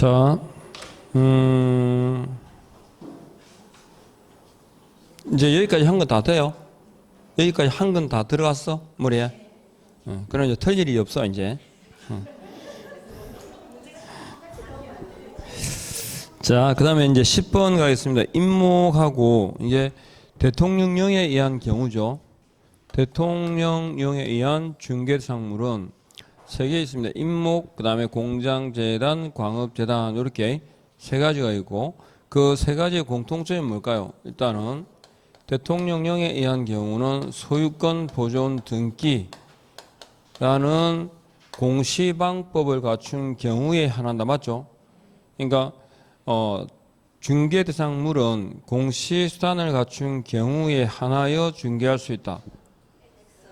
자, 이제 여기까지 한 건 다 돼요? 여기까지 한 건 다 들어갔어? 머리에? 그럼 이제 틀 일이 없어, 이제. 자, 그 다음에 이제 10번 가겠습니다. 임목하고, 이게 대통령령에 의한 경우죠. 대통령령에 의한 중개상물은 세 개 있습니다. 임목, 그 다음에 공장재단, 광업재단, 이렇게 세 가지가 있고, 그 세 가지의 공통점이 뭘까요? 일단은 대통령령에 의한 경우는 소유권 보존 등기라는 공시방법을 갖춘 경우에 하나다. 맞죠? 그러니까 중개 대상물은 공시수단을 갖춘 경우에 하나여 중개할 수 있다.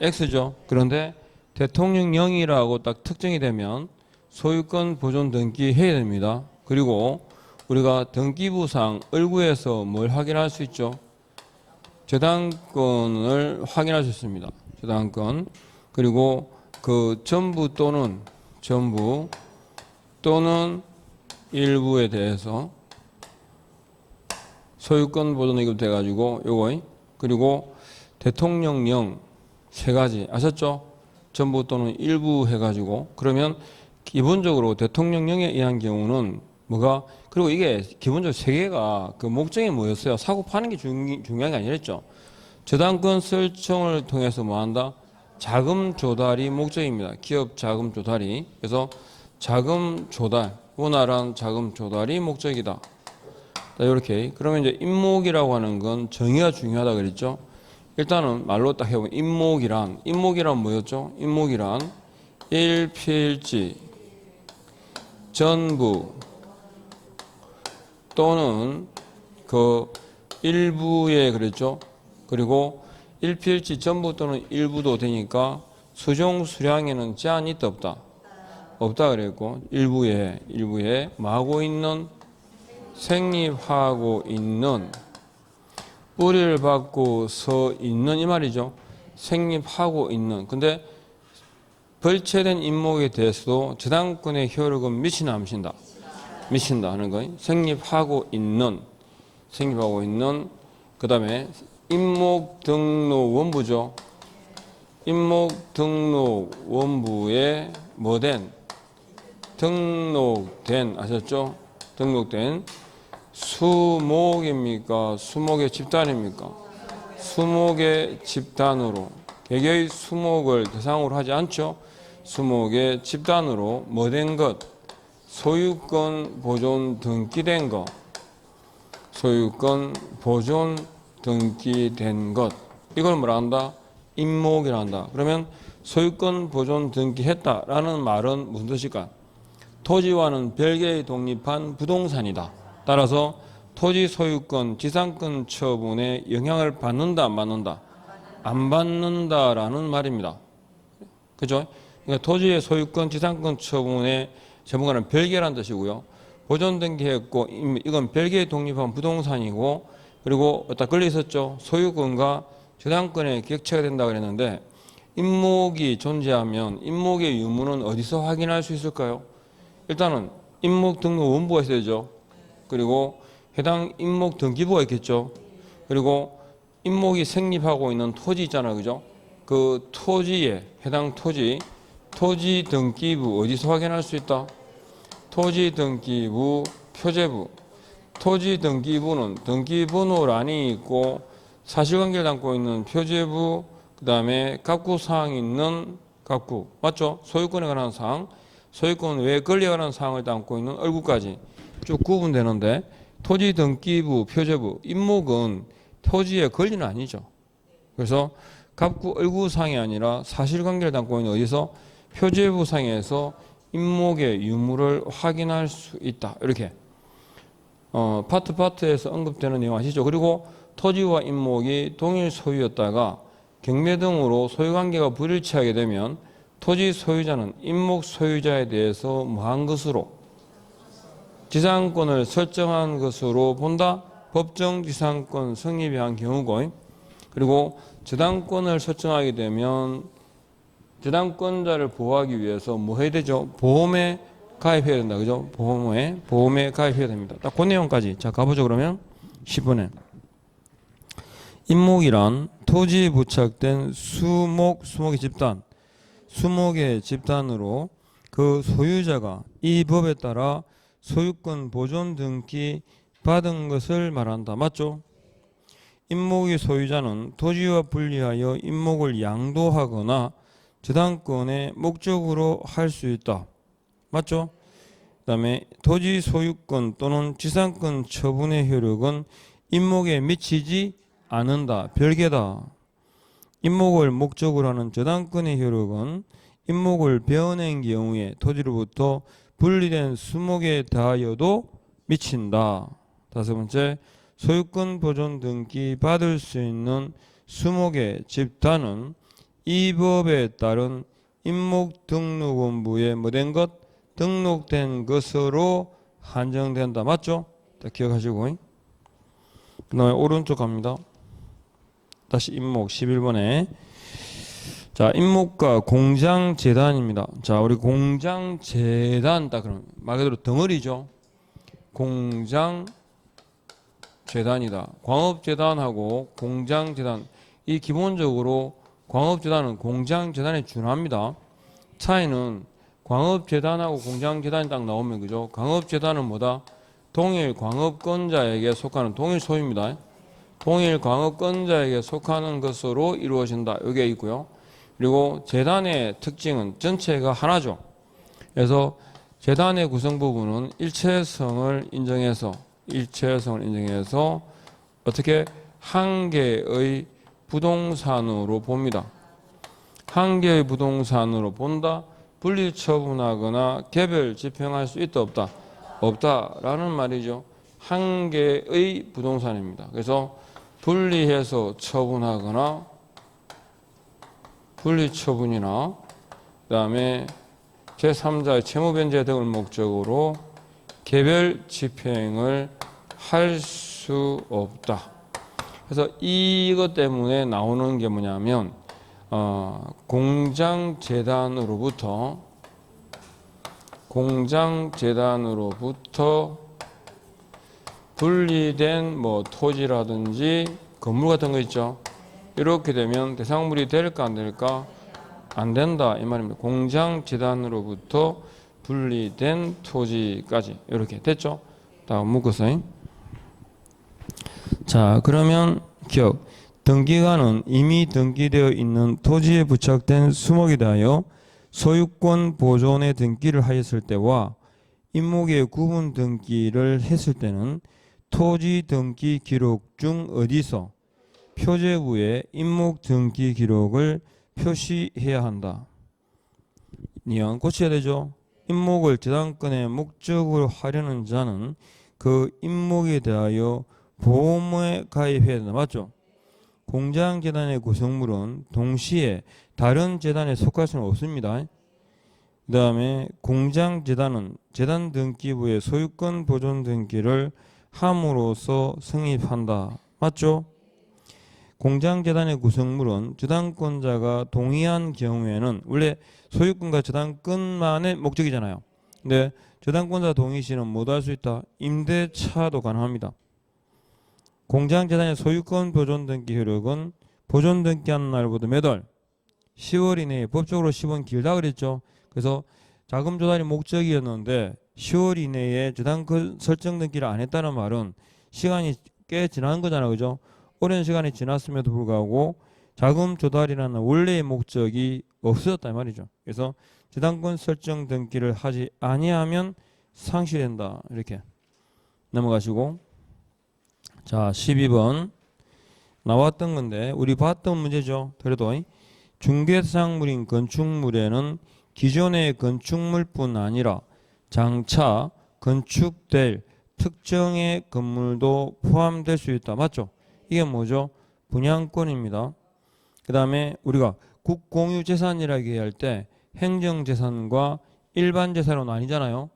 X죠. 그런데 대통령령이라고 딱 특정이 되면 소유권 보존 등기 해야 됩니다. 그리고 우리가 등기부상 을구에서 뭘 확인할 수 있죠? 저당권을 확인할 수 있습니다. 저당권. 그리고 그 전부 또는 일부에 대해서 소유권 보존 이급 돼가지고 요거. 그리고 대통령령 세 가지 아셨죠? 전부 또는 일부 해가지고. 그러면 기본적으로 대통령령에 의한 경우는 뭐가, 그리고 이게 기본적으로 세 개가 그 목적이 뭐였어요? 사고 파는 게 중요한 게 아니랬죠. 저당권 설정을 통해서 뭐 한다? 자금 조달이 목적입니다. 기업 자금 조달이. 그래서 자금 조달, 원활한 자금 조달이 목적이다. 자, 이렇게. 그러면 이제 임목이라고 하는 건 정의가 중요하다 그랬죠. 일단은 말로 딱 해보면 임목이란 뭐였죠? 임목이란 일필지, 전부 또는 그 일부에 그랬죠. 그리고 일필지 전부 또는 일부도 되니까 수종 수량에는 제한이 있다 없다? 없다 그랬고, 일부에 뭐 하고 있는, 생립하고 있는, 뿌리를 받고 서 있는 이 말이죠. 생립하고 있는. 근데 벌채된 임목에 대해서도 저당권의 효력은 미치나 안 미친다? 미친다 하는 거예요. 생립하고 있는, 그 다음에 임목 등록 원부죠. 임목 등록 원부에 뭐된? 등록된, 아셨죠? 등록된 수목입니까? 수목의 집단입니까? 수목의 집단으로, 개개의 수목을 대상으로 하지 않죠? 수목의 집단으로 뭐된 것? 소유권 보존 등기된 것. 소유권 보존 등기된 것. 이걸 뭐라 한다? 임목이라 한다. 그러면 소유권 보존 등기했다라는 말은 무슨 뜻일까? 토지와는 별개의 독립한 부동산이다. 따라서 토지 소유권, 지상권 처분에 영향을 받는다, 안 받는다? 안 받는다라는 말입니다. 그죠? 그러니까 토지의 소유권, 지상권 처분에 전문가는 별개라는 뜻이고요. 보존 등기했고, 이건 별개의 독립한 부동산이고, 그리고 딱 걸려 있었죠. 소유권과 저당권의 격차가 된다고 그랬는데, 임목이 존재하면 임목의 유무는 어디서 확인할 수 있을까요? 일단은 임목 등록 원부가 있어야 되죠. 그리고 해당 임목 등기부가 있겠죠. 그리고 임목이 생립하고 있는 토지 있잖아요. 그죠? 그 토지에, 해당 토지 등기부 어디서 확인할 수 있다? 토지 등기부 표제부. 토지 등기부는 등기번호란이 있고 사실관계를 담고 있는 표제부, 그 다음에 갑구사항이 있는 갑구. 맞죠? 소유권에 관한 사항, 소유권 외 권리에 관한 사항을 담고 있는 얼구까지 쭉 구분되는데, 토지 등기부 표제부, 임목은 토지의 권리는 아니죠. 그래서 갑구 얼구상이 아니라 사실관계를 담고 있는 어디서? 표제부상에서 임목의 유무를 확인할 수 있다. 이렇게 파트에서 언급되는 내용 아시죠? 그리고 토지와 임목이 동일 소유였다가 경매 등으로 소유관계가 불일치하게 되면 토지 소유자는 임목 소유자에 대해서 뭐한 것으로? 지상권을 설정한 것으로 본다. 법정 지상권 성립이 한 경우고, 그리고 저당권을 설정하게 되면 저당권자를 보호하기 위해서 뭐 해야 되죠? 보험의 가입해야 된다. 그죠? 보험에 가입해야 됩니다. 딱 그 내용까지. 자, 가보죠. 그러면 10번에. 임목이란 토지에 부착된 수목의 집단, 수목의 집단으로 그 소유자가 이 법에 따라 소유권 보존 등기 받은 것을 말한다. 맞죠? 임목의 소유자는 토지와 분리하여 임목을 양도하거나 저당권의 목적으로 할 수 있다. 맞죠? 그 다음에 토지 소유권 또는 지상권 처분의 효력은 임목에 미치지 않는다. 별개다. 임목을 목적으로 하는 저당권의 효력은 임목을 베어낸 경우에 토지로부터 분리된 수목에 대하여도 미친다. 다섯 번째, 소유권 보존 등기 받을 수 있는 수목의 집단은 이 법에 따른 임목등록원부에 뭐된 것? 등록된 것으로 한정된다. 맞죠? 기억하시고. 그 다음에 오른쪽 갑니다. 다시 임목 11번에. 자, 임목과 공장재단입니다. 자, 우리 공장재단, 딱 그러면 말 그대로 덩어리죠. 공장재단이다. 광업재단하고 공장재단. 이 기본적으로 광업재단은 공장재단에 준합니다. 차이는 광업재단하고 공장재단이 딱 나오면, 그죠? 광업재단은 뭐다? 동일 광업권자에게 속하는 동일 소유입니다. 동일 광업권자에게 속하는 것으로 이루어진다. 여기에 있고요. 그리고 재단의 특징은 전체가 하나죠. 그래서 재단의 구성 부분은 일체성을 인정해서 어떻게 한 개의 부동산으로 봅니다. 한 개의 부동산으로 본다. 분리 처분하거나 개별 집행할 수 있다 없다? 없다라는 말이죠. 한 개의 부동산입니다. 그래서 분리해서 처분하거나 분리처분이나 그 다음에 제3자의 채무변제 등을 목적으로 개별 집행을 할 수 없다. 그래서 이것 때문에 나오는 게 뭐냐면 공장재단으로부터 분리된 뭐 토지라든지 건물 같은 거 있죠. 이렇게 되면 대상물이 될까 안 될까? 안 된다 이 말입니다. 공장재단으로부터 분리된 토지까지 이렇게 됐죠. 다음 묶어서. 자, 그러면 기억. 등기관은 이미 등기되어 있는 토지에 부착된 수목에 대하여 소유권 보존의 등기를 하였을 때와 임목의 구분 등기를 했을 때는 토지 등기 기록 중 어디서 표제부에 임목 등기 기록을 표시해야 한다. 이왕 고쳐야 되죠. 임목을 저당권의 목적으로 하려는 자는 그 임목에 대하여 보험에 가입해야 된다. 맞죠? 공장재단의 구성물은 동시에 다른 재단에 속할 수는 없습니다. 그 다음에 공장재단은 재단 등기부에 소유권 보존 등기를 함으로써 성립한다. 맞죠? 공장재단의 구성물은 저당권자가 동의한 경우에는 원래 소유권과 저당권만의 목적이잖아요. 근데 저당권자 동의 시는 뭐도 할 수 있다? 임대차도 가능합니다. 공장재단의 소유권 보존 등기 효력은 보존 등기한 날보다 몇 월? 10월 이내에. 법적으로 10원 길다 그랬죠. 그래서 자금 조달이 목적이었는데 10월 이내에 저당권 설정 등기를 안 했다는 말은 시간이 꽤 지난 거잖아요. 그죠? 오랜 시간이 지났음에도 불구하고 자금 조달이라는 원래의 목적이 없어졌다 이 말이죠. 그래서 저당권 설정 등기를 하지 아니하면 상실된다. 이렇게 넘어가시고. 자, 12번 나왔던 건데 우리 봤던 문제죠. 그래도 중개대상물인 건축물에는 기존의 건축물뿐 아니라 장차 건축될 특정의 건물도 포함될 수 있다. 맞죠? 이게 뭐죠? 분양권입니다. 그 다음에 우리가 국공유재산이라고 얘기할 때 행정재산과 일반재산으로 나뉘잖아요.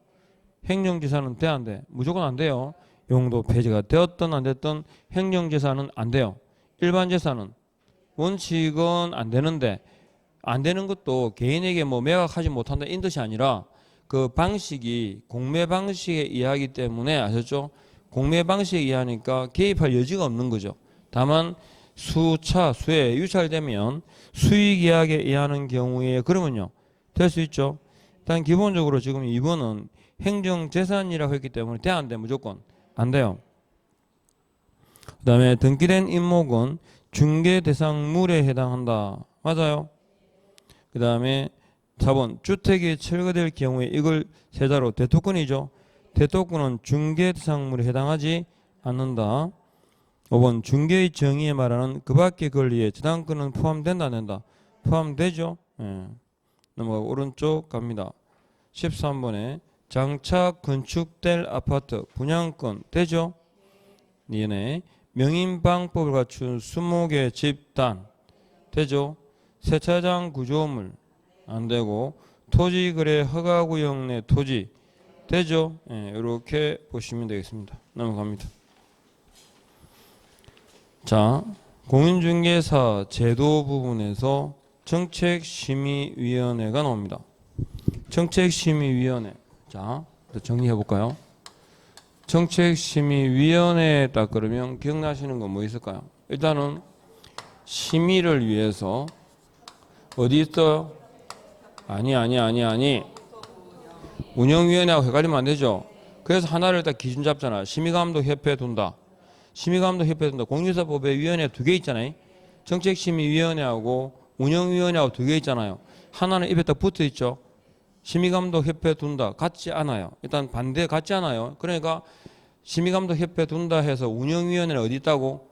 행정재산은 돼 안 돼? 무조건 안 돼요. 용도 폐지가 되었든 안 됐든 행정재산은 안 돼요. 일반재산은 원칙은 안 되는데 안 되는 것도 개인에게 뭐 매각하지 못한다 이 뜻이 아니라 그 방식이 공매 방식에 의하기 때문에 아셨죠? 공매 방식에 의하니까 개입할 여지가 없는 거죠. 다만 수에 유찰되면 수익계약에 의하는 경우에 그러면요 될 수 있죠. 일단 기본적으로 지금 2번은 행정재산이라고 했기 때문에 돼 안 돼? 무조건 안 돼요. 그 다음에 등기된 임목은 중개대상물에 해당한다. 맞아요. 그 다음에 4번 주택이 철거될 경우에 이걸 세자로 대토권이죠. 대토권은 중개대상물에 해당하지 않는다. 5번 중개의 정의에 말하는 그 밖의 권리에 저당권은 포함된다 안 된다. 포함되죠. 예. 넘어가고 오른쪽 갑니다. 13번에 장차 건축될 아파트 분양권 되죠. 얘네 명인방법을 갖춘 20개 집단 되죠. 세차장 구조물 안 되고 토지거래 허가구역 내 토지 되죠. 예, 이렇게 보시면 되겠습니다. 넘어갑니다. 자, 공인중개사 제도 부분에서 정책심의위원회가 나옵니다. 정책심의위원회. 자, 정리해 볼까요? 정책심의위원회 딱 그러면 기억나시는 건 뭐 있을까요? 일단은 심의를 위해서 어디 있어요? 아니. 운영위원회하고 헷갈리면 안 되죠. 그래서 하나를 딱 기준 잡잖아. 심의감독협회 둔다. 심의감독협회 둔다. 공유사법에 위원회 2개 있잖아요. 정책심의위원회하고 운영위원회하고 2개 있잖아요. 하나는 입에 딱 붙어 있죠. 심의감독협회 둔다. 같지 않아요. 일단 반대 같지 않아요. 그러니까 심의감독협회 둔다 해서 운영위원회는 어디 있다고?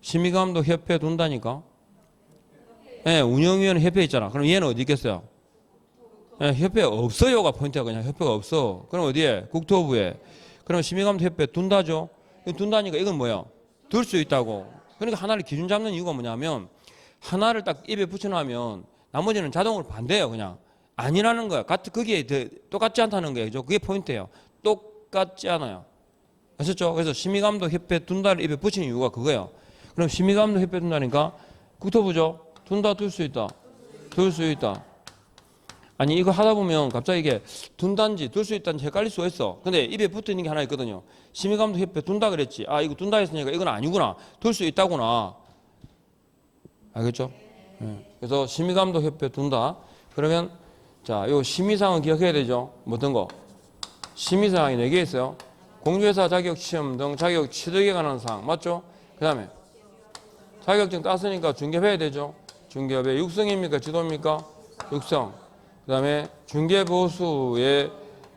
심의감독협회 둔다니까. 예, 운영위원회 협회 있잖아. 그럼 얘는 어디 있겠어요? 예, 협회 없어요가 포인트야. 그냥 협회가 없어. 그럼 어디에? 국토부에. 그럼 심의감독협회 둔다죠. 둔다니까 이건 뭐야? 둘 수 있다고. 그러니까 하나를 기준 잡는 이유가 뭐냐면 하나를 딱 입에 붙여놓으면 나머지는 자동으로 반대예요. 그냥 아니라는 거야. 거기에 똑같지 않다는 거예요. 그게 포인트예요. 똑같지 않아요. 아셨죠? 그래서 심의감독협회 둔다를 입에 붙이는 이유가 그거예요. 그럼 심의감독협회 둔다니까 국토부죠. 둔다 둘 수 있다. 둘 수 있다. 아니 이거 하다 보면 갑자기 이게 둔단지 둘 수 있다는지 헷갈릴 수가 있어. 근데 입에 붙어 있는 게 하나 있거든요. 심의감독협회 둔다 그랬지. 아 이거 둔다 했으니까 이건 아니구나. 둘 수 있다구나. 알겠죠? 네. 그래서 심의감독협회 둔다. 그러면 자, 요 심의사항은 기억해야 되죠. 어떤 거? 심의사항이 4개 있어요. 공유회사 자격 시험 등 자격 취득에 관한 사항 맞죠? 그 다음에 자격증 땄으니까 중개해야 되죠. 중개업의 육성입니까? 지도입니까? 육성. 그 다음에 중개보수의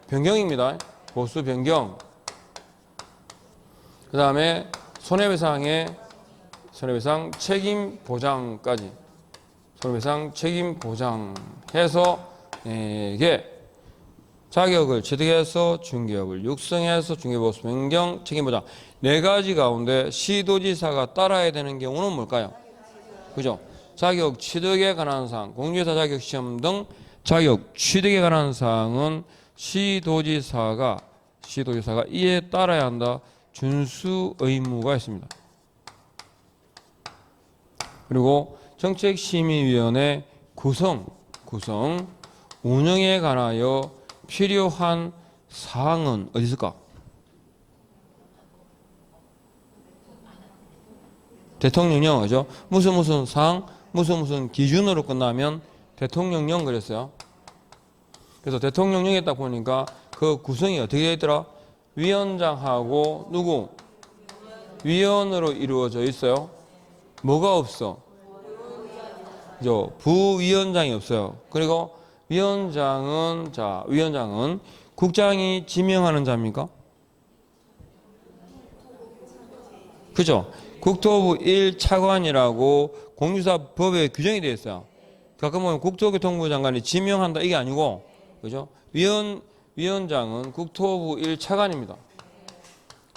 변경입니다. 보수 변경. 그 다음에 손해배상 책임 보장까지. 손해배상 책임 보장해서 4개. 자격을 취득해서 중개업을 육성해서 중개보수 변경 책임 보장. 4가지 가운데 시도지사가 따라야 되는 경우는 뭘까요? 그죠? 자격 취득에 관한 사항, 공유회사 자격 시험 등 자격 취득에 관한 사항은 시도지사가 이에 따라야 한다. 준수 의무가 있습니다. 그리고 정책심의위원회 구성 운영에 관하여 필요한 사항은 어디 있을까? 대통령령 그죠? 무슨 사항 무슨 기준으로 끝나면 대통령령 그랬어요. 그래서 대통령령에 딱 보니까 그 구성이 어떻게 되어 있더라? 위원장하고 누구? 위원으로 이루어져 있어요. 뭐가 없어? 그죠? 부위원장이 없어요. 그리고 위원장은 국장이 지명하는 자입니까? 그죠? 국토부 1차관이라고 공유사법에 규정이 되어 있어요. 가끔 보면 국토교통부 장관이 지명한다 이게 아니고, 그죠? 위원장은 국토부 1차관입니다.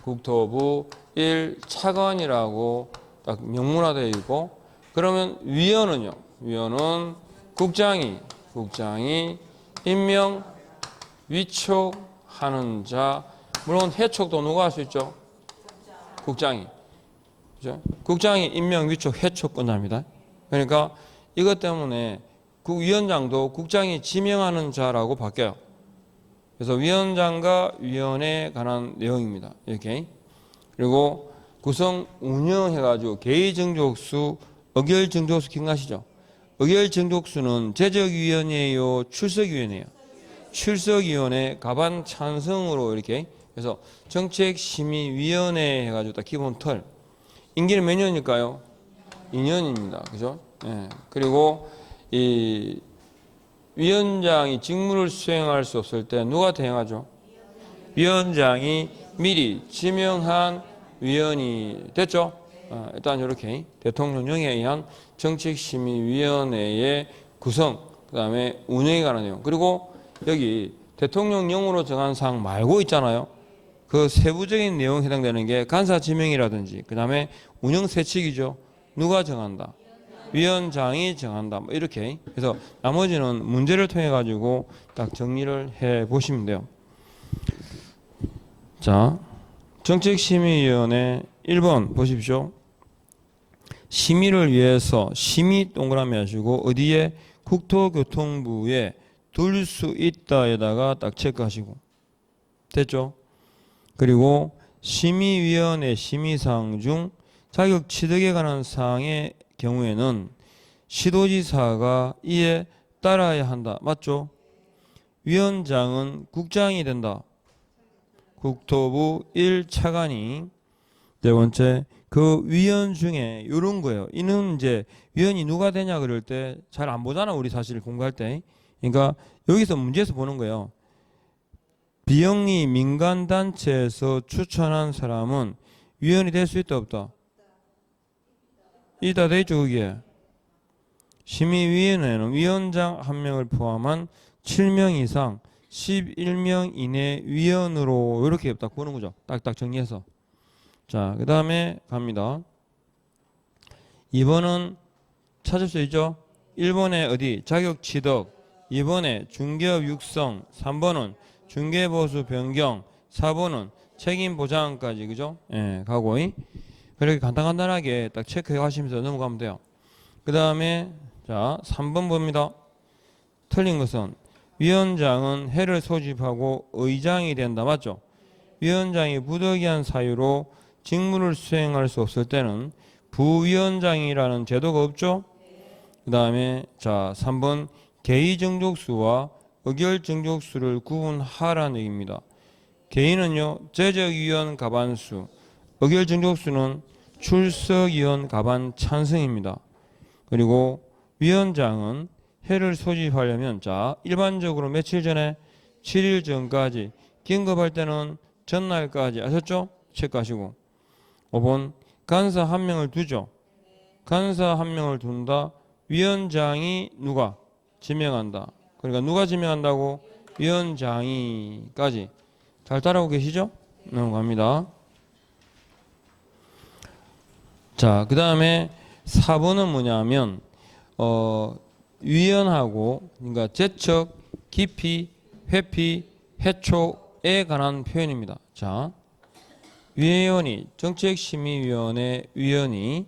국토부 1차관이라고 딱 명문화되어 있고, 그러면 위원은요? 위원은 국장이 임명 위촉하는 자, 물론 해촉도 누가 할 수 있죠? 국장이. 그죠? 국장이 임명 위촉 해촉 끝납니다. 그러니까 이것 때문에 위원장도 국장이 지명하는 자라고 바뀌어요. 그래서 위원장과 위원회에 관한 내용입니다. 이렇게. 그리고 구성 운영해가지고 개의정족수, 의결정족수 기억나시죠? 의결정족수는 제적위원회요, 출석위원회요. 출석위원회 가반 찬성으로 이렇게 해서 정책심의위원회 해가지고 딱 기본 틀. 임기는 몇 년일까요? 2년입니다. 그죠? 예. 그리고 이 위원장이 직무를 수행할 수 없을 때 누가 대행하죠? 위원장이 미리 지명한 위원이 됐죠? 일단 이렇게 대통령령에 의한 정책심의위원회의 구성, 그 다음에 운영에 관한 내용, 그리고 여기 대통령령으로 정한 사항 말고 있잖아요. 그 세부적인 내용에 해당되는 게 간사 지명이라든지 그 다음에 운영 세칙이죠. 누가 정한다? 위원장이 정한다. 뭐 이렇게. 그래서 나머지는 문제를 통해 가지고 딱 정리를 해 보시면 돼요. 자, 정책심의위원회 1번 보십시오. 심의를 위해서 심의 동그라미 하시고 어디에 국토교통부에 둘 수 있다에다가 딱 체크하시고 됐죠? 그리고 심의위원회 심의사항 중 자격 취득에 관한 사항의 경우에는 시도지사가 이에 따라야 한다. 맞죠? 위원장은 국장이 된다. 국토부 1차관이. 네 번째, 그 위원 중에 이런 거예요. 이는 이제 위원이 누가 되냐 그럴 때 잘 안 보잖아, 우리 사실 공부할 때. 그러니까 여기서 문제에서 보는 거예요. 비영리 민간단체에서 추천한 사람은 위원이 될 수 있다 없다? 있다 돼 있죠. 거기에 심의위원회는 위원장 1명을 포함한 7명 이상 11명 이내 위원으로 이렇게 딱 보는 거죠. 딱딱 정리해서. 자, 그 다음에 갑니다. 2번은 찾을 수 있죠. 1번에 어디 자격 취득, 2번에 중개업 육성, 3번은 중개보수 변경, 4번은 책임 보장까지. 그죠? 예, 가고. 그렇게 간단하게 딱 체크해 가시면서 넘어가면 돼요. 그 다음에 자 3번 봅니다. 틀린 것은 위원장은 해를 소집하고 의장이 된다. 맞죠? 위원장이 부득이한 사유로 직무를 수행할 수 없을 때는 부위원장이라는 제도가 없죠? 그 다음에 자 3번 개의정족수와 의결정족수를 구분하라는 얘기입니다. 개의는요 제적위원 가반수, 의결정족수는 출석위원 가반 찬성입니다. 그리고 위원장은 해를 소집하려면 자 일반적으로 며칠 전에 7일 전까지, 긴급할 때는 전날까지. 아셨죠? 체크하시고. 5번 간사 1명을 두죠. 간사 1명을 둔다. 위원장이 누가 지명한다. 그러니까 누가 지명한다고? 위원장이까지. 잘 따라오고 계시죠? 넘어갑니다. 자, 그 다음에 4번은 뭐냐면 위원하고 그러니까 제척, 기피, 회피, 해촉에 관한 표현입니다. 자, 위원이 정책심의위원회 위원이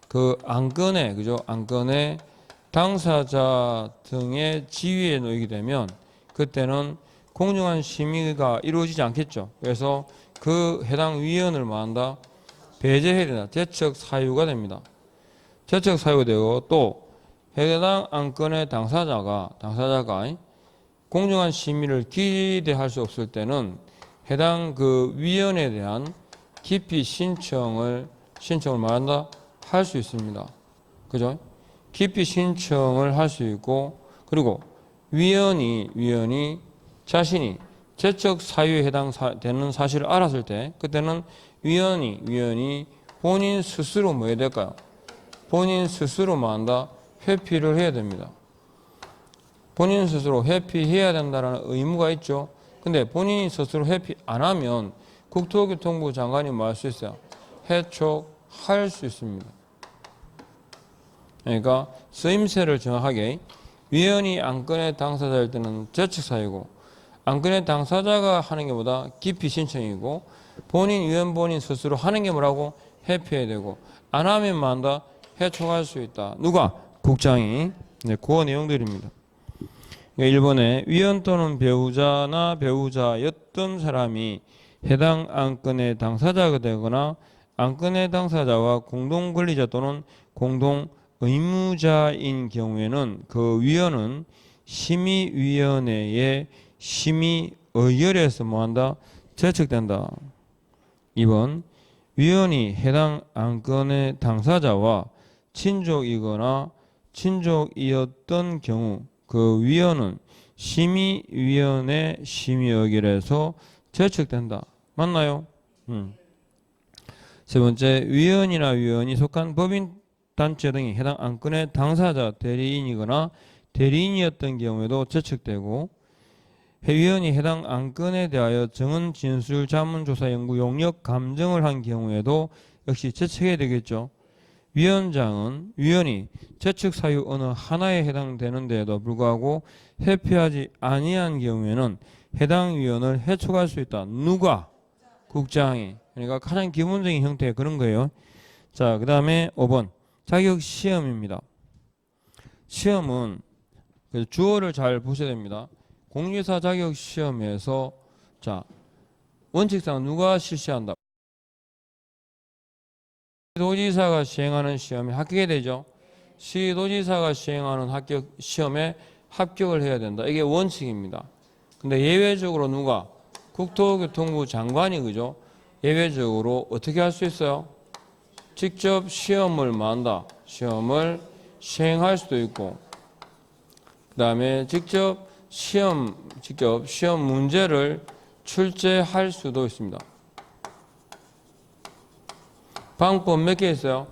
그 안건에 그죠? 안건에 당사자 등의 지위에 놓이게 되면 그때는 공정한 심의가 이루어지지 않겠죠. 그래서 그 해당 위원을 뭐한다? 배제해야 된다. 제척 사유가 됩니다. 제척 사유가 되고 또 해당 안건의 당사자가 공정한 심의를 기대할 수 없을 때는 해당 그 위원에 대한 기피 신청을 말한다? 할 수 있습니다. 그죠? 기피 신청을 할 수 있고, 그리고 위원이 자신이 제척 사유에 해당되는 사실을 알았을 때 그때는 위원이 본인 스스로 뭐 해야 될까요? 본인 스스로 뭐 한다? 회피를 해야 됩니다. 본인 스스로 회피해야 된다는 의무가 있죠. 근데 본인이 스스로 회피 안 하면 국토교통부 장관이 뭐 할 수 있어요? 해촉할 수 있습니다. 그러니까 쓰임새를 정확하게 위원이 안건의 당사자일 때는 제척 사유고, 안건의 당사자가 하는 게 뭐다? 기피 신청이고, 위원 본인 스스로 하는 게 뭐라고? 회피해야 되고, 안 하면 뭐 한다? 해촉할 수 있다. 누가? 국장이. 네, 그 내용들입니다. 1번에 위원 또는 배우자나 배우자였던 사람이 해당 안건의 당사자가 되거나 안건의 당사자와 공동 권리자 또는 공동 의무자인 경우에는 그 위원은 심의위원회의 심의 의결에서 뭐한다? 제척된다. 2번 위원이 해당 안건의 당사자와 친족이거나 친족이었던 경우 그 위원은 심의위원회 심의 의결에서 제척된다. 맞나요? 세 번째, 위원이나 위원이 속한 법인 단체 등이 해당 안건의 당사자 대리인이거나 대리인이었던 경우에도 제척되고, 위원이 해당 안건에 대하여 정은 진술 자문조사 연구 용역 감정을 한 경우에도 역시 제척해야 되겠죠. 위원장은 위원이 제척 사유 어느 하나에 해당되는 데에도 불구하고 회피하지 아니한 경우에는 해당 위원을 해촉할 수 있다. 누가? 국장이. 그러니까 가장 기본적인 형태의 그런 거예요. 자, 그 다음에 5번 자격 시험입니다. 시험은 주어를 잘 보셔야 됩니다. 공유사 자격 시험에서 자 원칙상 누가 실시한다? 시도지사가 시행하는 시험에 합격해야 되죠. 시도지사가 시행하는 합격 시험에 합격을 해야 된다. 이게 원칙입니다. 근데 예외적으로 누가? 국토교통부 장관이 그죠? 예외적으로 어떻게 할 수 있어요? 직접 시험을 만다. 시험을 시행할 수도 있고, 그 다음에 직접 시험 문제를 출제할 수도 있습니다. 방법 몇 개 있어요?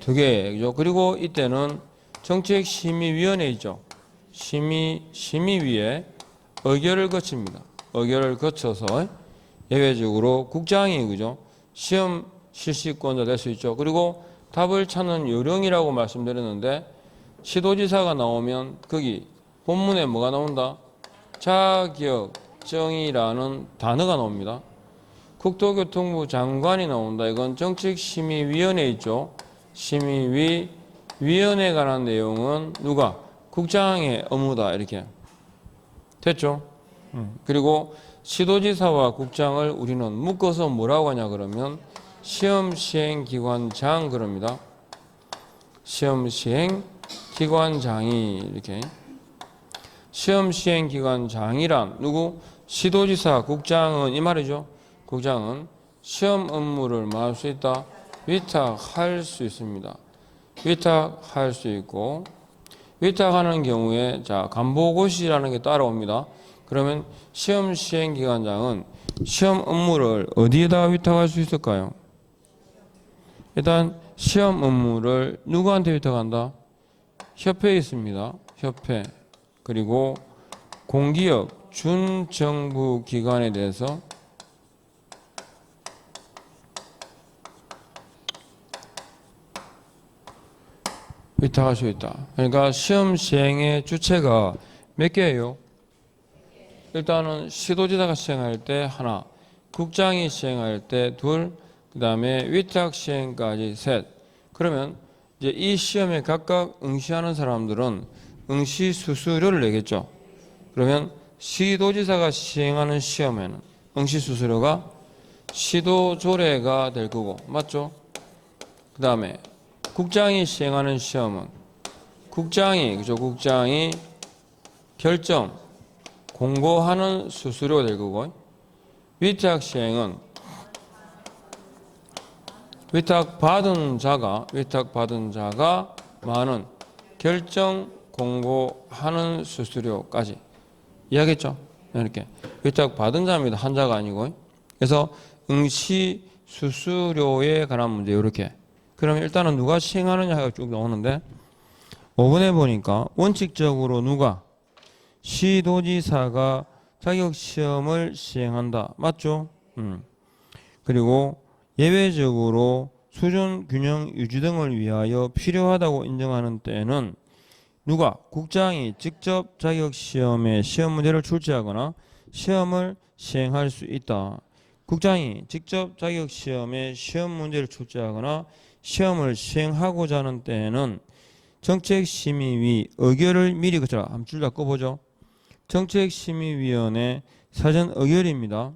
2개. 그죠? 그리고 이때는 정책심의위원회 있죠. 심의위에 의결을 거칩니다. 의결을 거쳐서 예외적으로 국장이 그죠? 시험 실시권자 될 수 있죠. 그리고 답을 찾는 요령이라고 말씀드렸는데 시도지사가 나오면 거기 본문에 뭐가 나온다? 자격정의라는 단어가 나옵니다. 국토교통부 장관이 나온다. 이건 정책심의위원회 있죠. 심의위원회에 관한 내용은 누가? 국장의 업무다. 이렇게 됐죠. 그리고 시도지사와 국장을 우리는 묶어서 뭐라고 하냐 그러면 시험시행기관장 그럽니다. 시험시행기관장이 이렇게. 시험시행기관장이란 누구? 시도지사, 국장은 이 말이죠. 국장은 시험 업무를 뭐 할 수 있다? 위탁할 수 있습니다. 위탁할 수 있고, 위탁하는 경우에 자 간보고시라는 게 따라옵니다. 그러면 시험시행기관장은 시험 업무를 어디에다 위탁할 수 있을까요? 일단 시험 업무를 누구한테 위탁한다? 협회에 있습니다. 협회. 그리고 공기업, 준정부 기관에 대해서 위탁할 수 있다. 그러니까 시험 시행의 주체가 몇 개예요? 일단은 시도지사가 시행할 때 하나, 국장이 시행할 때 둘, 그 다음에 위탁 시행까지 셋. 그러면 이제 이 시험에 각각 응시하는 사람들은 응시 수수료를 내겠죠. 그러면 시도지사가 시행하는 시험에는 응시 수수료가 시도조례가 될 거고, 맞죠? 그 다음에 국장이 시행하는 시험은 국장이 결정, 공고하는 수수료가 될 거고, 위탁 시행은 위탁받은 자가 많은 결정, 공고하는 수수료까지 이해하겠죠? 이렇게 위탁받은 자입니다. 한자가 아니고. 그래서 응시 수수료에 관한 문제 이렇게. 그러면 일단은 누가 시행하느냐가 쭉 나오는데 5번에 보니까 원칙적으로 누가? 시도지사가 자격시험을 시행한다. 맞죠? 그리고 예외적으로 수준, 균형, 유지 등을 위하여 필요하다고 인정하는 때에는 누가? 국장이 직접 자격시험에 시험 문제를 출제하거나 시험을 시행할 수 있다. 국장이 직접 자격시험에 시험 문제를 출제하거나 시험을 시행하고자 하는 때에는 정책심의위 의결을 미리 거쳐라. 한번 줄 다 꺼보죠. 정책심의위원회 사전 의결입니다.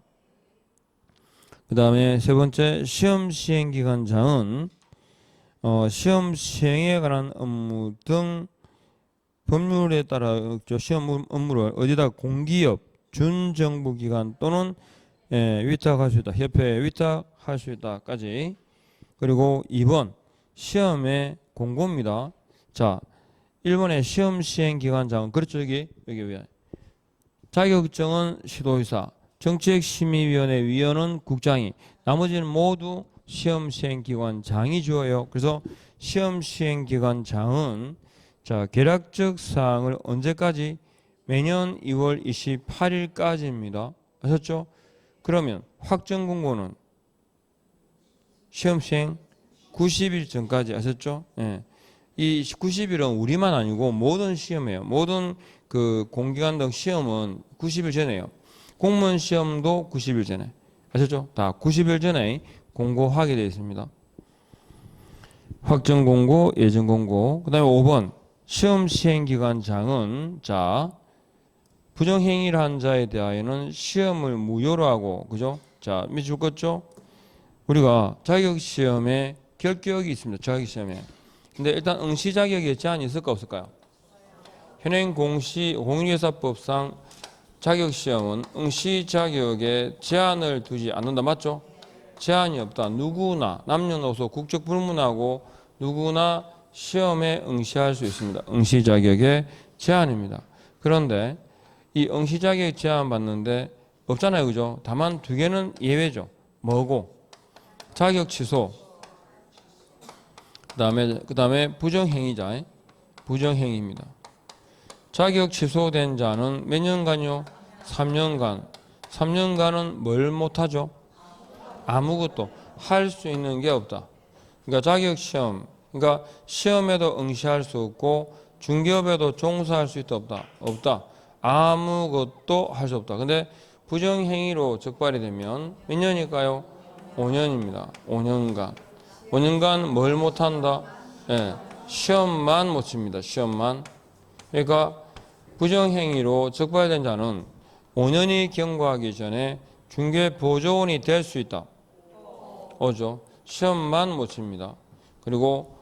그 다음에 세 번째 시험 시행기관장은 시험 시행에 관한 업무 등 법률에 따라 시험 업무를 어디다 공기업, 준정부기관 또는 위탁할 수 있다. 협회에 위탁할 수 있다까지. 그리고 2번 시험의 공고입니다. 자, 1번의 시험 시행기관장은 그렇죠. 여기 왜 자격증은 시도의사, 정책심의위원회 위원은 국장이, 나머지는 모두 시험 시행기관장이 주어요. 그래서 시험 시행기관장은 자, 계략적 사항을 언제까지? 매년 2월 28일까지입니다. 아셨죠? 그러면 확정 공고는 시험 시행 90일 전까지. 아셨죠? 예. 이 90일은 우리만 아니고 모든 시험이에요. 모든 그 공기관 등 시험은 90일 전에요. 공무원 시험도 90일 전에. 아셨죠? 다 90일 전에 공고하게 되어 있습니다. 확정 공고, 예정 공고. 그 다음에 5번 시험 시행기관장은 자, 부정행위를 한 자에 대하여는 시험을 무효로 하고, 그죠? 자, 밑줄 긋죠? 우리가 자격시험에 결격이 있습니다. 자격시험에. 근데 일단 응시 자격에 제한이 있을까 없을까요? 현행 공인중개사법상 자격시험은 응시 자격에 제한을 두지 않는다. 맞죠? 제한이 없다. 누구나 남녀노소 국적 불문하고 누구나 시험에 응시할 수 있습니다. 응시 자격의 제한입니다. 그런데 이 응시 자격 제한 받는데 없잖아요. 그죠? 다만 두 개는 예외죠. 뭐고? 자격 취소. 그다음에 부정행위자. 부정행위입니다. 자격 취소된 자는 몇 년간요? 3년간. 3년간은 뭘 못하죠? 아무것도 할 수 있는 게 없다. 그러니까 자격시험, 그러니까 시험에도 응시할 수 없고 중개업에도 종사할 수 있다 없다? 없다. 아무것도 할 수 없다. 근데 부정행위로 적발이 되면 몇 년일까요? 5년입니다. 5년간. 5년간 뭘 못한다? 예, 시험만 못 칩니다. 시험만. 그러니까 부정행위로 적발된 자는 5년이 경과하기 전에 중개보조원이 될 수 있다. 오죠. 시험만 못 칩니다. 그리고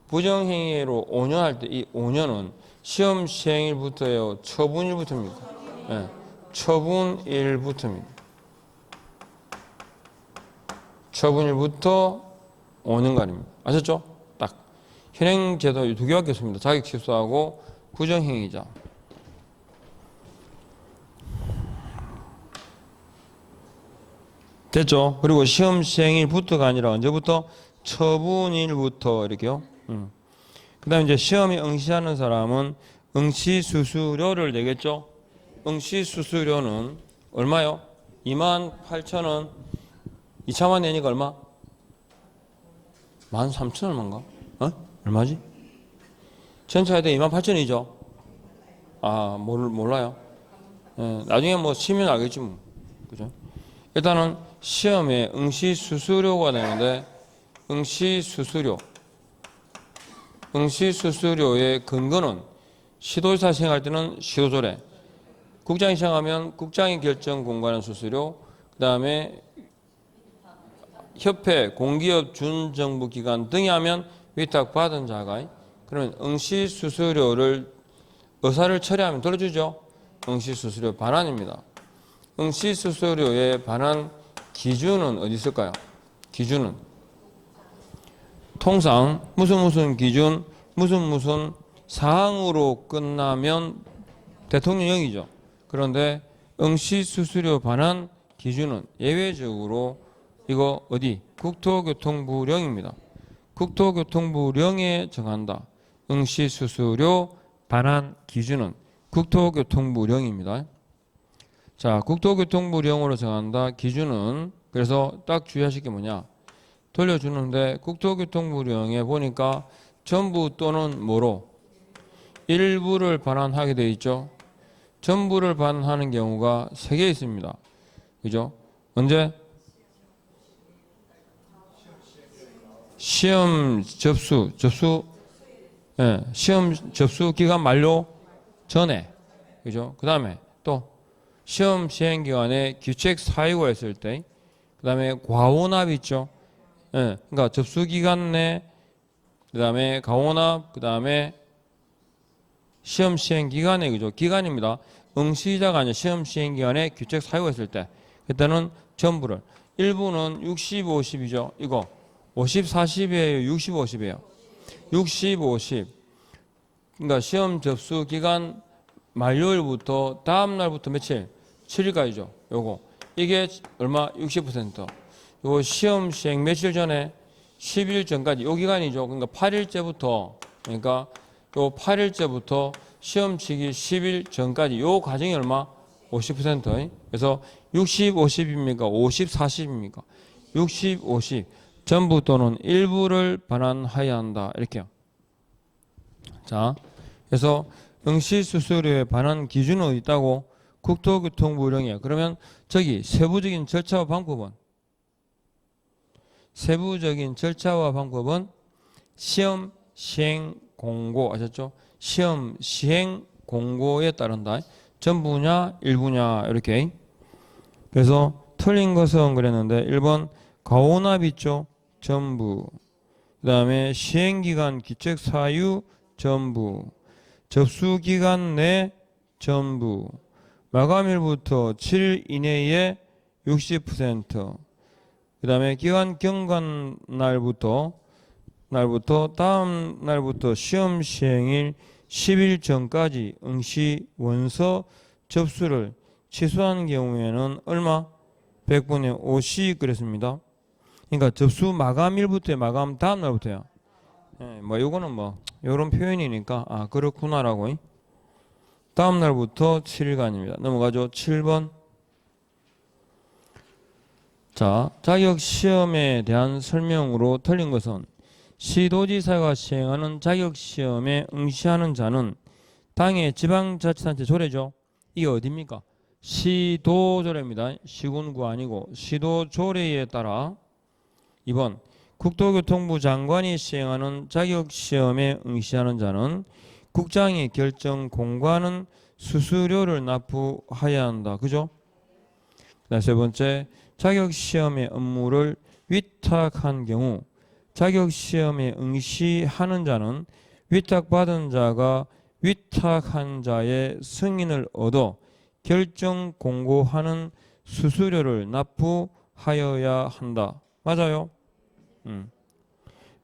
부정행위로 5년 할 때 이 5년은 시험 시행일부터예요? 처분일부터입니까? 예, 처분일부터입니다. 처분일부터 5년간입니다. 아셨죠? 딱 현행제도 두 개밖에 없습니다. 자격 취소하고 부정행위자. 됐죠? 그리고 시험 시행일부터가 아니라 언제부터? 처분일부터 이렇게요. 그 다음에 이제 시험에 응시하는 사람은 응시수수료를 내겠죠? 응시수수료는 얼마요? 28,000원. 2차만 내니까 얼마? 13,000원 얼마인가? 얼마지? 전체 해야 돼 28,000원이죠? 아, 몰라요. 예, 나중에 뭐 치면 알겠지 뭐. 그죠? 일단은 시험에 응시수수료가 되는데 응시수수료의 근거는 시도의사 시행할 때는 시도조례, 국장이 시행하면 국장이 결정 공고하는 수수료, 그 다음에 협회, 공기업, 준정부기관 등이 하면 위탁받은 자가, 그러면 응시수수료를 의사를 처리하면 들어주죠. 응시수수료 반환입니다. 응시수수료의 반환 기준은 어디 있을까요? 기준은 통상 무슨 기준, 무슨 사항으로 끝나면 대통령령이죠. 그런데 응시수수료 반환 기준은 예외적으로 이거 어디? 국토교통부령입니다. 국토교통부령에 정한다. 응시수수료 반환 기준은 국토교통부령입니다. 자, 국토교통부령으로 정한다. 기준은 그래서 딱 주의하실 게 뭐냐? 돌려주는데 국토교통부령에 보니까 전부 또는 뭐로? 일부를 반환하게 되어 있죠. 전부를 반환하는 경우가 3개 있습니다. 그죠? 언제? 시험 접수, 예, 시험 접수 기간 만료 전에. 그죠? 그 다음에 또 시험 시행 기간에 규책 사유가 있을 때, 그 다음에 과오납 있죠. 예, 그러니까 접수 기간 내, 그 다음에 과오납, 그 다음에 시험 시행 기간에, 그죠? 기간입니다. 응시자가 아니라 시험 시행 기간에 규책 사유가 있을 때, 그때는 전부를. 일부는 60, 50이죠. 이거 50, 40이에요. 60, 50이에요. 60, 50. 그러니까 시험 접수 기간 만료일부터 다음 날부터 며칠? 7일까지죠. 요거. 이게 얼마? 60%. 요거 시험 시행 며칠 전에? 10일 전까지. 요 기간이죠. 그러니까 8일째부터, 그러니까 요 8일째부터 시험 치기 10일 전까지. 요 과정이 얼마? 50%. 그래서 60, 50입니까? 50, 40입니까? 60, 50. 전부 또는 일부를 반환하여야 한다. 이렇게요. 자, 그래서 응시 수수료에 반환 기준은 어디 있다고? 국토교통부령이에요. 그러면 저기 세부적인 절차와 방법은 시험 시행 공고 아셨죠? 시험 시행 공고에 따른다. 전부냐 일부냐 이렇게. 그래서 틀린 것은 그랬는데 1번 과오납 있죠? 전부. 그 다음에 시행기간 기책 사유 전부. 접수기간 내 전부. 마감일부터 7일 이내에 60%. 그 다음에 기간 경과 날부터 다음 날부터 시험 시행일 10일 전까지 응시 원서 접수를 취소한 경우에는 얼마? 100분의 5씩 그랬습니다. 그러니까 접수 마감일부터 마감 다음 날부터요. 예, 뭐 요거는 뭐 요런 표현이니까 아 그렇구나라고. 다음 날부터 7일간입니다. 넘어가죠. 7번. 자, 자격 시험에 대한 설명으로 틀린 것은 시도지사가 시행하는 자격 시험에 응시하는 자는 당의 지방자치단체 조례죠. 이게 어디입니까? 시도조례입니다. 시군구 아니고 시도조례에 따라 2번 국토교통부 장관이 시행하는 자격시험에 응시하는 자는 국장이 결정 공고하는 수수료를 납부해야 한다. 그죠? 세 번째, 자격시험의 업무를 위탁한 경우 자격시험에 응시하는 자는 위탁받은 자가 위탁한 자의 승인을 얻어 결정 공고하는 수수료를 납부하여야 한다. 맞아요?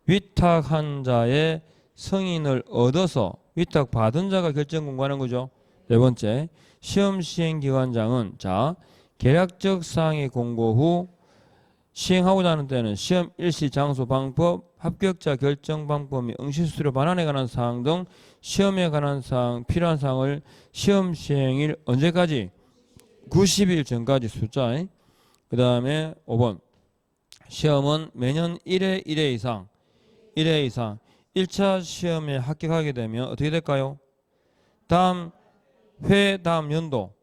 위탁한 자의 승인을 얻어서 위탁받은 자가 결정 공고하는 거죠. 네 번째, 시험 시행기관장은 자 계략적 사항의 공고 후 시행하고자 하는 때는 시험 일시 장소 방법 합격자 결정 방법 및 응시수수료 반환에 관한 사항 등 시험에 관한 사항 필요한 사항을 시험 시행일 언제까지? 90일 전까지 숫자. 그 다음에 5번 시험은 매년 1회 1회 이상 1차 시험에 합격하게 되면 어떻게 될까요? 다음 연도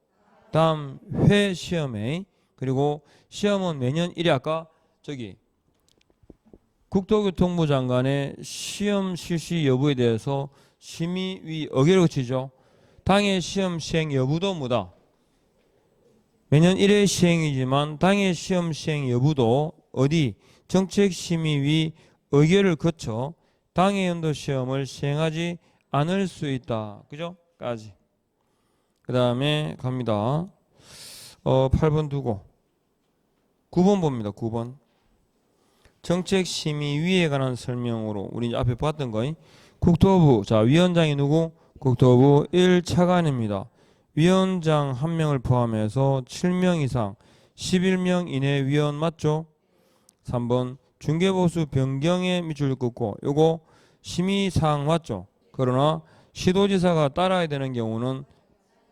다음 회 시험에 그리고 시험은 매년 1회 아까 저기 국토교통부 장관의 시험 실시 여부에 대해서 심의위 의결을 거치죠. 당해 시험 시행 여부도 뭐다? 매년 1회 시행이지만 당해 시험 시행 여부도 어디 정책심의위 의결을 거쳐 당해 연도 시험을 시행하지 않을 수 있다. 그죠? 까지. 그 다음에 갑니다. 8번 두고 9번 봅니다. 9번. 정책심의위에 관한 설명으로 우리 이제 앞에 봤던 거. 국토부. 자, 위원장이 누구? 국토부 1차관입니다. 위원장 1명을 포함해서 7명 이상 11명 이내 위원 맞죠? 3번 중개보수 변경의 밑줄을 긋고 요거 심의사항 맞죠? 그러나 시도지사가 따라야 되는 경우는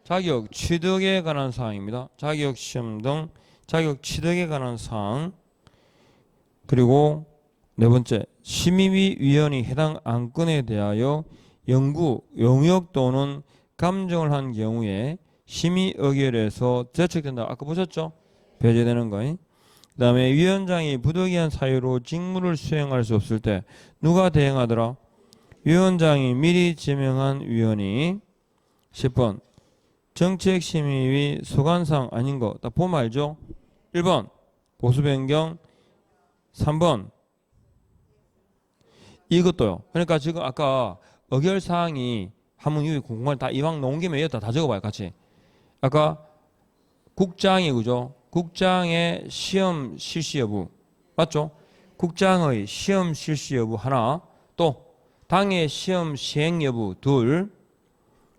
자격 취득에 관한 사항입니다. 자격 시험 등 자격 취득에 관한 사항. 그리고 네 번째 심의위 위원이 해당 안건에 대하여 연구, 용역 또는 감정을 한 경우에 심의 의결에서 제척된다. 아까 보셨죠? 배제되는 거. 그 다음에 위원장이 부득이한 사유로 직무를 수행할 수 없을 때 누가 대행하더라? 위원장이 미리 지명한 위원이 10번 정책심의위 소관사항 아닌 거 딱 보면 알죠? 1번 보수변경, 3번 이것도요. 그러니까 지금 아까 의결사항이 한문 유의 공간 다 이왕 나온 김에 여기다 다 적어봐요. 같이. 아까 국장이 그죠? 국장의 시험 실시 여부 맞죠? 국장의 시험 실시 여부 하나, 또 당의 시험 시행 여부 둘,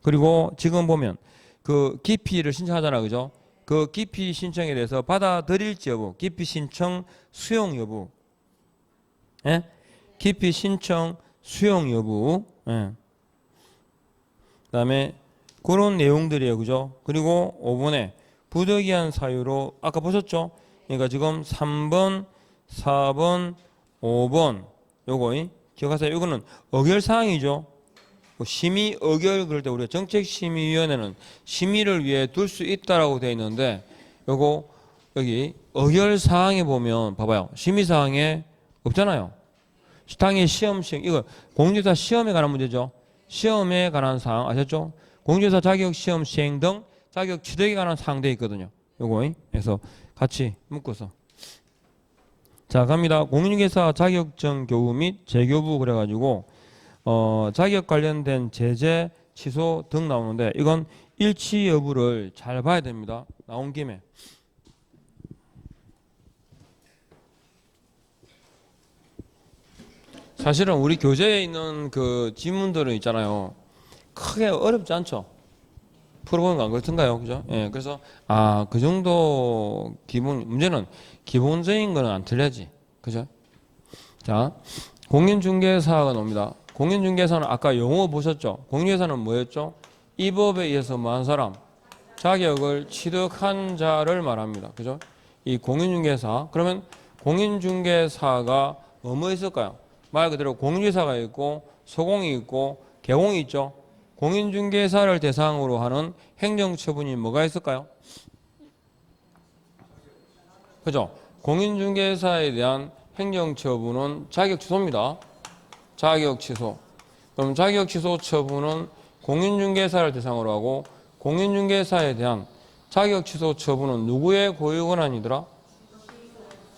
그리고 지금 보면 그 기피를 신청하잖아, 그죠? 그 기피 신청에 대해서 받아들일지 여부, 기피 신청 수용 여부, 예? 기피 신청 수용 여부, 예. 그다음에 그런 내용들이에요, 그죠? 그리고 5번에 부득이한 사유로 아까 보셨죠? 그러니까 지금 3번, 4번, 5번 요거 기억하세요. 이거는 의결 사항이죠. 심의 의결 그럴 때 우리가 정책심의위원회는 심의를 위해 둘 수 있다라고 되어 있는데 요거 여기 의결 사항에 보면 봐봐요. 심의 사항에 없잖아요. 당의 시험 시행 이거 공직사 시험에 관한 문제죠. 시험에 관한 사항 아셨죠? 공직사 자격 시험 시행 등 자격 취득에 관한 사항 되어 있거든요. 요거 그래서 같이 묶어서 자 갑니다. 공인중개사 자격증 교부 및 재교부 그래가지고 자격 관련된 제재 취소 등 나오는데 이건 일치 여부를 잘 봐야 됩니다. 나온 김에 사실은 우리 교재에 있는 그 지문들은 있잖아요. 크게 어렵지 않죠. 풀어보는 거 안 그렇던가요? 그죠? 예, 그래서 그 정도 기본 문제는 기본적인 거는 안 틀려지. 그죠? 자, 공인중개사가 나옵니다. 공인중개사는 아까 용어 보셨죠? 공인중개사는 뭐였죠? 이 법에 의해서 뭐한 사람? 자격을 취득한 자를 말합니다. 그죠? 이 공인중개사. 그러면 공인중개사가 뭐뭐 있을까요? 말 그대로 공인중개사가 있고 소공이 있고 개공이 있죠. 공인중개사를 대상으로 하는 행정처분이 뭐가 있을까요? 그죠? 공인중개사에 대한 행정처분은 자격취소입니다. 자격취소. 그럼 자격취소 처분은 공인중개사를 대상으로 하고 공인중개사에 대한 자격취소 처분은 누구의 고유권한이더라?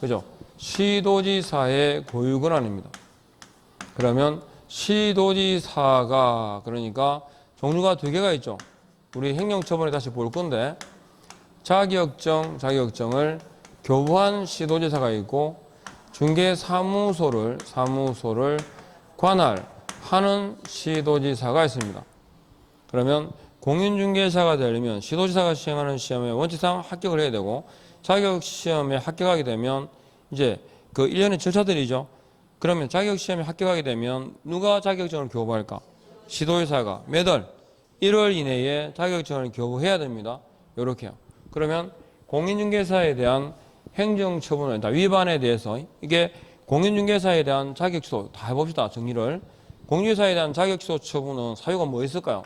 그죠? 시도지사의 고유권한입니다. 그러면 시도지사가 그러니까 종류가 두 개가 있죠. 우리 행정처분에 다시 볼 건데 자격증을 교부한 시도지사가 있고 중개사무소를 관할하는 시도지사가 있습니다. 그러면 공인중개사가 되려면 시도지사가 시행하는 시험에 원칙상 합격을 해야 되고 자격시험에 합격하게 되면 이제 그 일련의 절차들이죠. 그러면 자격시험에 합격하게 되면 누가 자격증을 교부할까? 시도지사가 몇 월? 1월 이내에 자격증을 교부해야 됩니다. 이렇게요. 그러면 공인중개사에 대한 행정처분을 다 위반에 대해서 이게 공인중개사에 대한 자격취소 다 해봅시다. 정리를. 공인중개사에 대한 자격취소 처분은 사유가 뭐 있을까요?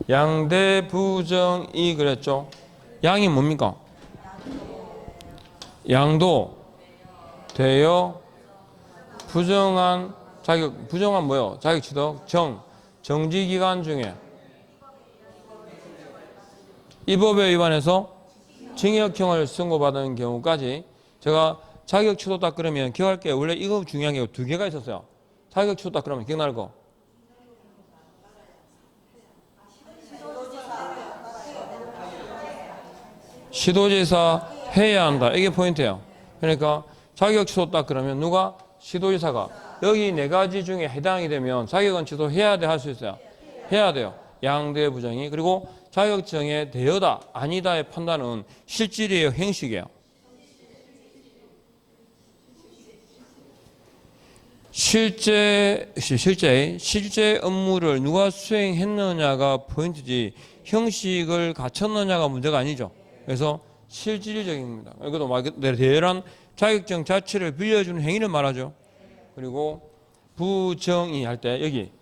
양대 부정이 그랬죠. 양이 뭡니까? 양도 되어 부정한 부정한 뭐요? 자격취득 정지기간 중에 이 법에 위반해서 징역형을 선고받은 경우까지 제가 자격취소 딱 그러면 기억할게요. 원래 이거 중요한 게 두 개가 있었어요. 자격취소 딱 그러면 기억날 거. 시도지사 해야 한다. 이게 포인트예요. 그러니까 자격 취소 딱 그러면 누가? 시도지사가. 여기 네 가지 중에 해당이 되면 자격은 취소해야 돼 할 수 있어요. 해야 돼요. 양대 부정이. 그리고 자격증에 되어다 아니다의 판단은 실질이에요, 행식이에요. 실제 업무를 누가 수행했느냐가 포인트지 형식을 갖췄느냐가 문제가 아니죠. 그래서 실질적입니다. 이것도 말 그대로 대열한 자격증 자체를 빌려주는 행위를 말하죠. 그리고 부정의 할 때 여기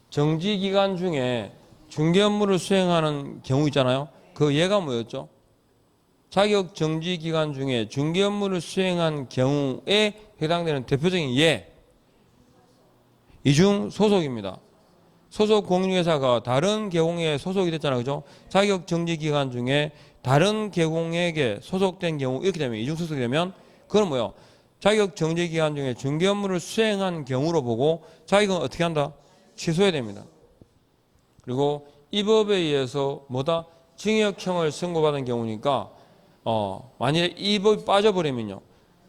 정지기간 중에 중개 업무를 수행하는 경우 있잖아요. 그 예가 뭐였죠? 자격 정지기간 중에 중개 업무를 수행한 경우에 해당되는 대표적인 예. 이중 소속입니다. 소속 공인중개사가 다른 계공에 소속이 됐잖아요. 그죠? 자격 정지 기간 중에 다른 계공에게 소속된 경우 이렇게 되면 이중 소속이 되면 그건 뭐예요? 자격 정지 기간 중에 중개 업무를 수행한 경우로 보고 자격은 어떻게 한다? 취소해야 됩니다. 그리고 이 법에 의해서 뭐다? 징역형을 선고받은 경우니까 만약에 이 법이 빠져버리면요.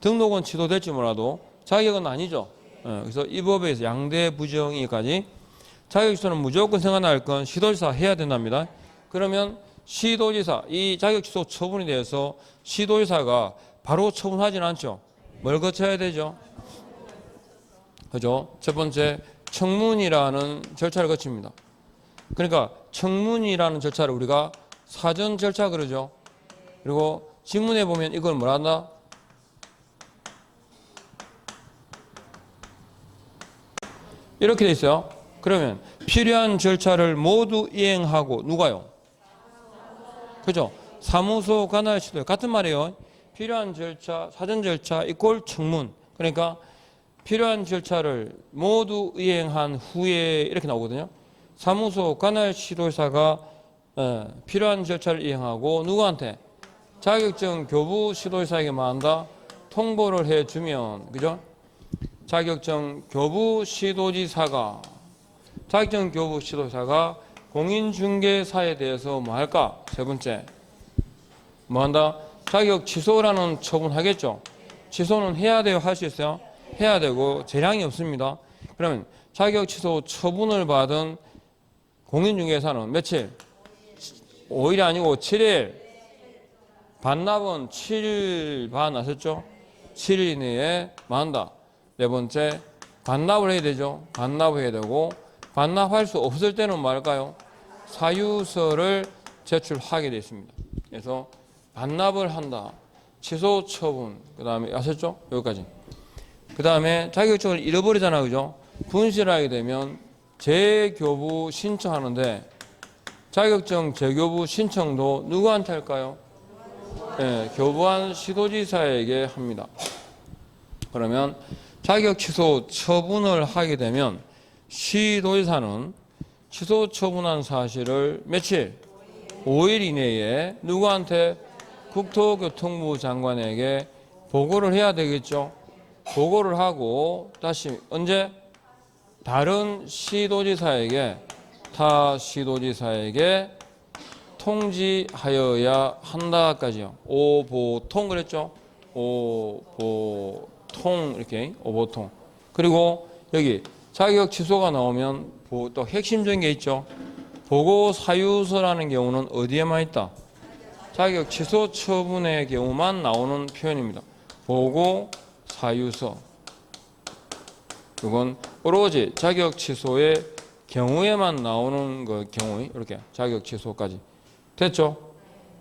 등록은 취소될지 몰라도 자격은 아니죠. 그래서 이 법에 의해서 양대 부정이까지 자격 취소는 무조건 생각날 건 시도지사 해야 된답니다. 그러면 시도지사 이 자격 취소 처분에 대해서 시도지사가 바로 처분하지는 않죠. 뭘 거쳐야 되죠? 그죠? 첫 번째 청문이라는 절차를 거칩니다. 그러니까 청문이라는 절차를 우리가 사전 절차 그러죠. 그리고 지문에 보면 이걸 뭐라 한다? 이렇게 돼 있어요. 그러면 필요한 절차를 모두 이행하고 누가요? 그죠? 사무소 관할 시도 같은 말이에요. 필요한 절차, 사전 절차 이꼴 청문. 그러니까 필요한 절차를 모두 이행한 후에 이렇게 나오거든요. 사무소 관할 시도사가 필요한 절차를 이행하고 누구한테? 자격증 교부 시도사에게만 한다. 통보를 해주면 그죠? 자격증 교부 시도지사가 자격증 교부 시도사가 공인중개사에 대해서 뭐 할까? 세 번째 뭐 한다? 자격 취소라는 처분하겠죠. 취소는 해야 돼요? 할 수 있어요? 해야 되고 재량이 없습니다. 그러면 자격 취소 처분을 받은 공인중개사는 며칠? 5일이 아니고 7일. 반납은 7일 반 아셨죠? 7일 이내에 만다. 네 번째 반납을 해야 되죠. 반납을 해야 되고 반납할 수 없을 때는 뭐 할까요? 사유서를 제출하게 되어 있습니다. 그래서 반납을 한다. 취소 처분. 그 다음에 아셨죠? 여기까지. 그 다음에 자격증을 잃어버리잖아요. 그죠? 분실하게 되면 재교부 신청하는데 자격증 재교부 신청도 누구한테 할까요? 네, 교부한 시도지사에게 합니다. 그러면 자격 취소 처분을 하게 되면 시도지사는 취소 처분한 사실을 며칠? 5일 이내에 누구한테? 국토교통부 장관에게 보고를 해야 되겠죠. 보고를 하고 다시 언제? 다른 시도지사에게 타 시도지사에게 통지하여야 한다까지요. 오보통 그랬죠. 오보통 이렇게 오보통. 그리고 여기 자격 취소가 나오면 또 핵심적인 게 있죠. 보고 사유서라는 경우는 어디에만 있다? 자격 취소 처분의 경우만 나오는 표현입니다. 보고 사유서. 이건 오로지 자격 취소의 경우에만 나오는 경우 이렇게 자격 취소까지 됐죠?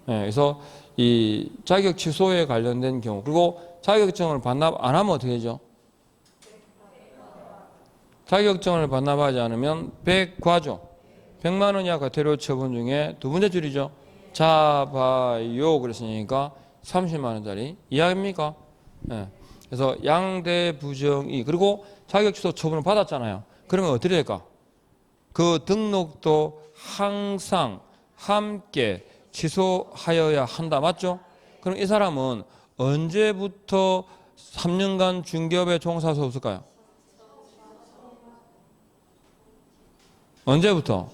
네, 그래서 이 자격 취소에 관련된 경우 그리고 자격증을 반납 안 하면 어떻게 되죠? 자격증을 반납하지 않으면 100과죠. 100만 원 이하 과태료 처분 중에 두 번째 줄이죠. 잡아요 그랬으니까 30만 원짜리 이해합니까? 네. 그래서 양대 부정이 그리고 자격 취소 처분을 받았잖아요. 그러면 어떻게 될까? 그 등록도 항상 함께 취소하여야 한다. 맞죠? 그럼 이 사람은 언제부터 3년간 중개업에 종사할 수 없을까요? 언제부터?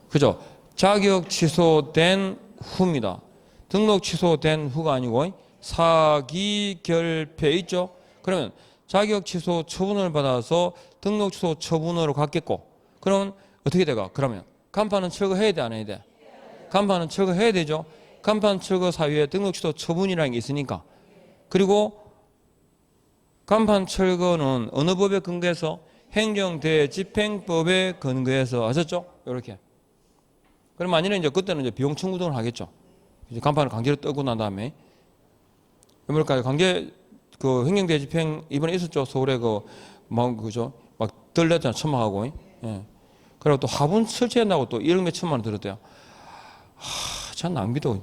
그죠? 자격 취소된 후입니다. 등록 취소된 후가 아니고 사기결폐 있죠? 그러면 자격 취소 처분을 받아서 등록 취소 처분으로 갔겠고 그러면 어떻게 돼가? 그러면 간판은 철거해야 돼 안 해야 돼? 간판은 철거해야 되죠? 간판 철거 사유에 등록 취소 처분이라는 게 있으니까 그리고 간판 철거는 어느 법에 근거해서? 행정대집행법에 근거해서 아셨죠? 이렇게. 그럼 만일에 이제 그때는 이제 비용 청구 등을 하겠죠. 이제 간판을 강제로 떼고 난 다음에 뭐랄까요? 강제 그 행정대집행 이번에 있었죠. 서울에 그죠? 막 들렸잖아. 천막하고. 예. 그리고 또 화분 설치한다고 또 1억 몇 천만 원 들었대요. 참 낭비도.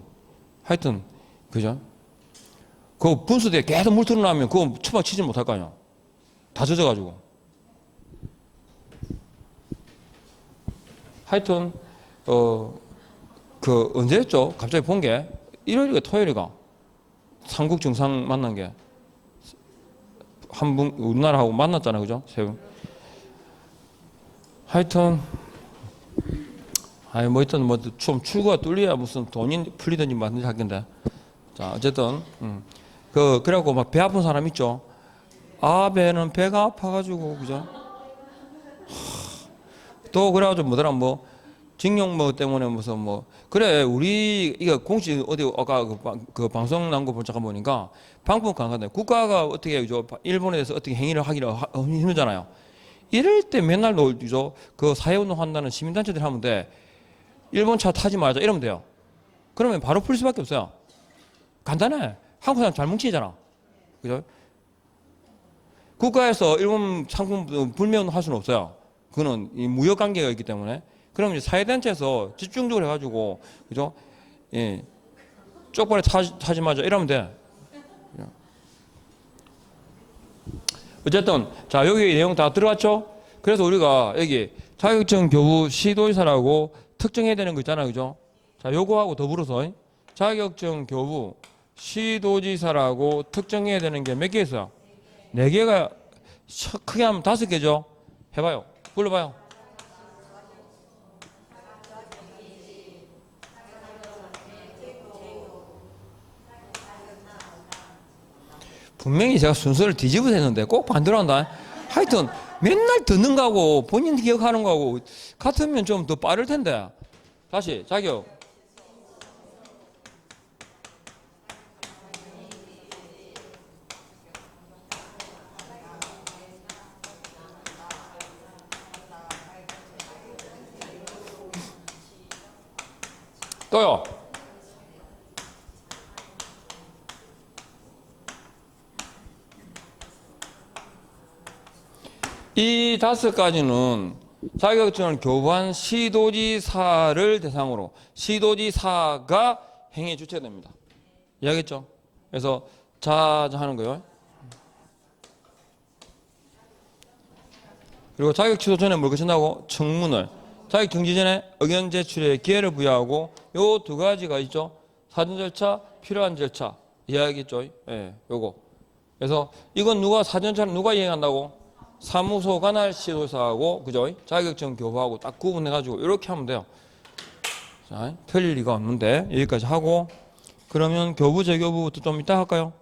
하여튼 그죠? 그 분수대에 계속 물 틀어놓으면 그거 천막 치지 못할 거 아니야. 다 젖어가지고. 하여튼 그 언제였죠? 갑자기 본 게 일요일이가 토요일이가 삼국 정상 만난 게 한 분 우리나라하고 만났잖아요, 그죠? 세 분. 하여튼 아니 뭐 일단 뭐 좀 출구가 뚫려야 무슨 돈이 풀리든지 뭐든지 하겠는데. 자 어쨌든 그래갖고 막 배 아픈 사람 있죠. 아 배는 배가 아파가지고 그죠? 또 그래가지고 뭐더라 뭐 징용 뭐 때문에 무슨 뭐 그래 우리 이거 공식 어디 아까 그 방송 난 거 잠깐 보니까 방법가 안 간다. 국가가 어떻게 그죠? 일본에 대해서 어떻게 행위를 하기를 힘들잖아요. 이럴 때 맨날 놀죠. 그 사회운동 한다는 시민단체들이 하면 돼. 일본 차 타지 말자 이러면 돼요. 그러면 바로 풀 수밖에 없어요. 간단해. 한국 사람 잘 뭉치잖아. 그죠? 국가에서 일본 상품 불매운동 할 수는 없어요. 그거는 이 무역 관계가 있기 때문에. 그럼 이제 사회단체에서 집중적으로 해가지고, 그죠? 예. 쪽발에 타지 말자 이러면 돼. 어쨌든, 자, 여기 내용 다 들어갔죠? 그래서 우리가 여기 자격증 교부 시도지사라고 특정해야 되는 거 있잖아요. 그죠? 자, 요거하고 더불어서 자격증 교부 시도지사라고 특정해야 되는 게 몇 개 있어요? 4개가 크게 하면 5개죠? 해봐요. 불러봐요. 분명히 제가 순서를 뒤집어서 했는데 꼭 반대로 한다. 하여튼 맨날 듣는 거하고 본인 기억하는 거하고 같으면 좀 더 빠를 텐데. 다시 자격. 또요. 이 5가지는 자격증을 교부한 시도지사를 대상으로 시도지사가 행위 주체됩니다. 이해하겠죠? 그래서 자 하는 거예요. 그리고 자격 취소 전에 뭘 거친다고? 청문을. 자격 정지 전에 의견 제출에 기회를 부여하고 요 2가지가 있죠. 사전 절차, 필요한 절차. 이해하겠죠? 예, 요거. 그래서 이건 누가 사전 절차 누가 이행한다고? 사무소 관할 시도지사하고 그죠? 자격증 교부하고 딱 구분해가지고 이렇게 하면 돼요. 자, 틀릴 리가 없는데 여기까지 하고 그러면 교부 재교부부터 좀 이따 할까요?